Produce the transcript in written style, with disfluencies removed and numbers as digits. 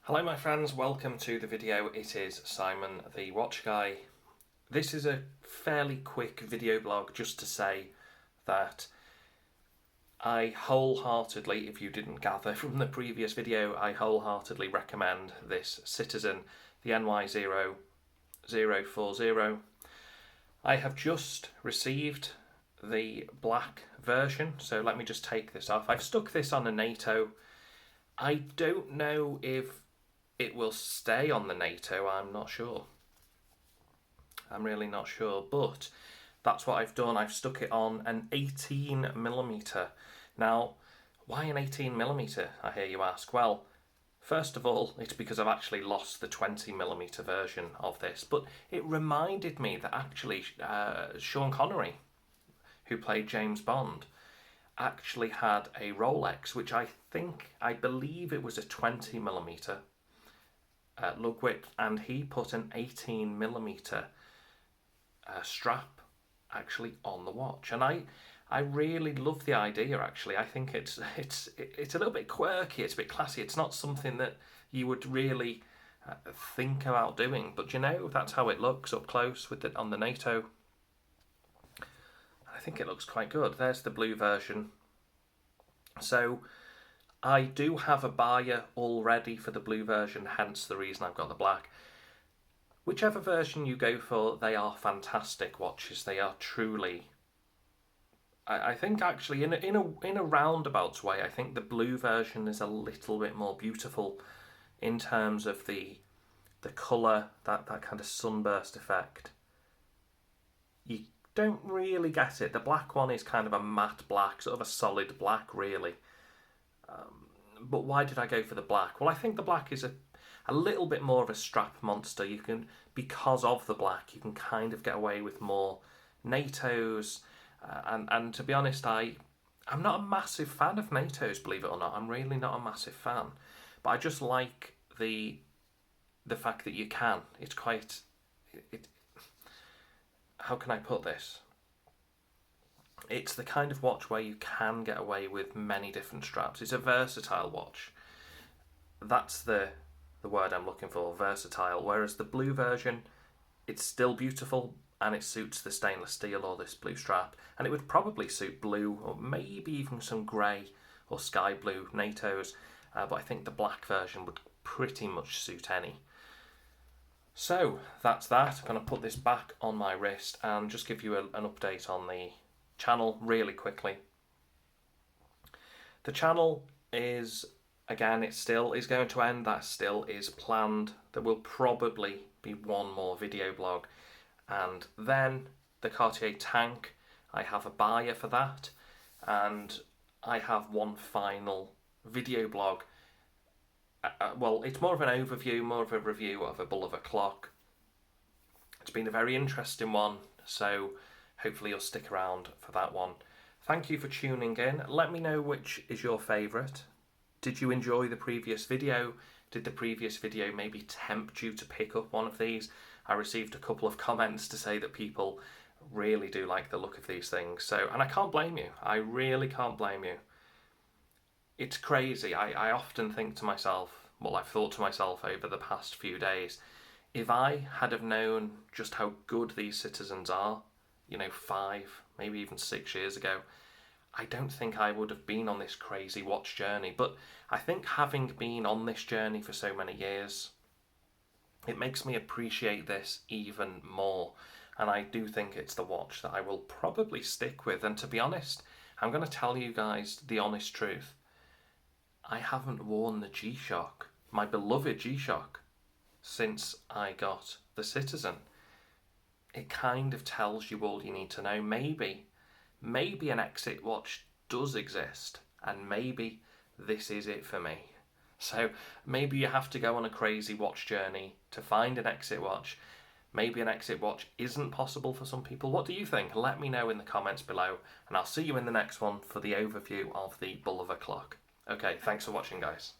Hello my friends, welcome to the video. It is Simon the Watch Guy. This is a fairly quick video blog just to say that I wholeheartedly, if you didn't gather from the previous video, I wholeheartedly recommend this Citizen, the NY0040. I have just received the black version, so let me just take this off. I've stuck this on a NATO. I don't know if it will stay on the NATO, I'm not sure. I'm really not sure, but that's what I've done. I've stuck it on an 18mm. Now, why an 18mm, I hear you ask? Well, first of all, it's because I've actually lost the 20mm version of this, but it reminded me that actually Sean Connery, who played James Bond, actually had a Rolex, which I believe it was a 20mm lug width, and he put an 18mm strap actually on the watch, and I really love the idea. Actually, I think it's a little bit quirky, it's a bit classy. It's not something that you would really think about doing, but you know, that's how it looks up close with it on the NATO. I think it looks quite good. There's the blue version. So I do have a buyer already for the blue version, hence the reason I've got the black. Whichever version you go for, they are fantastic watches. They are truly, I think actually in a roundabout way, I think the blue version is a little bit more beautiful in terms of the colour, that kind of sunburst effect. You don't really get it. The black one is kind of a matte black, sort of a solid black really. But why did I go for the black? Well, I think the black is a little bit more of a strap monster. You can, because of the black, you can kind of get away with more NATOs. And to be honest, I'm not a massive fan of NATOs, believe it or not. I'm really not a massive fan. But I just like the fact that you can. It's quite... how can I put this? It's the kind of watch where you can get away with many different straps. It's a versatile watch. That's the word I'm looking for, versatile. Whereas the blue version, it's still beautiful and it suits the stainless steel or this blue strap. And it would probably suit blue or maybe even some grey or sky blue NATOs. But I think the black version would pretty much suit any. So that's that. I'm going to put this back on my wrist and just give you an update on the channel really quickly. The channel is, again, it still is going to end. That still is planned. There will probably be one more video blog, and then the Cartier tank, I have a buyer for that, and I have one final video blog. Well, it's more of an overview, more of a review of a Bulova clock. It's been a very interesting one, so hopefully you'll stick around for that one. Thank you for tuning in. Let me know which is your favourite. Did you enjoy the previous video? Did the previous video maybe tempt you to pick up one of these? I received a couple of comments to say that people really do like the look of these things. So, and I can't blame you. I really can't blame you. It's crazy. I often think to myself, well, I've thought to myself over the past few days, if I had have known just how good these Citizens are, 5, maybe even 6 years ago, I don't think I would have been on this crazy watch journey. But I think having been on this journey for so many years, it makes me appreciate this even more. And I do think it's the watch that I will probably stick with. And to be honest, I'm going to tell you guys the honest truth. I haven't worn the G-Shock, my beloved G-Shock, since I got the Citizen. It kind of tells you all you need to know. Maybe an exit watch does exist, and maybe this is it for me. So maybe you have to go on a crazy watch journey to find an exit watch. Maybe an exit watch isn't possible for some people. What do you think? Let me know in the comments below, and I'll see you in the next one for the overview of the Bulova clock. Okay, thanks for watching, guys.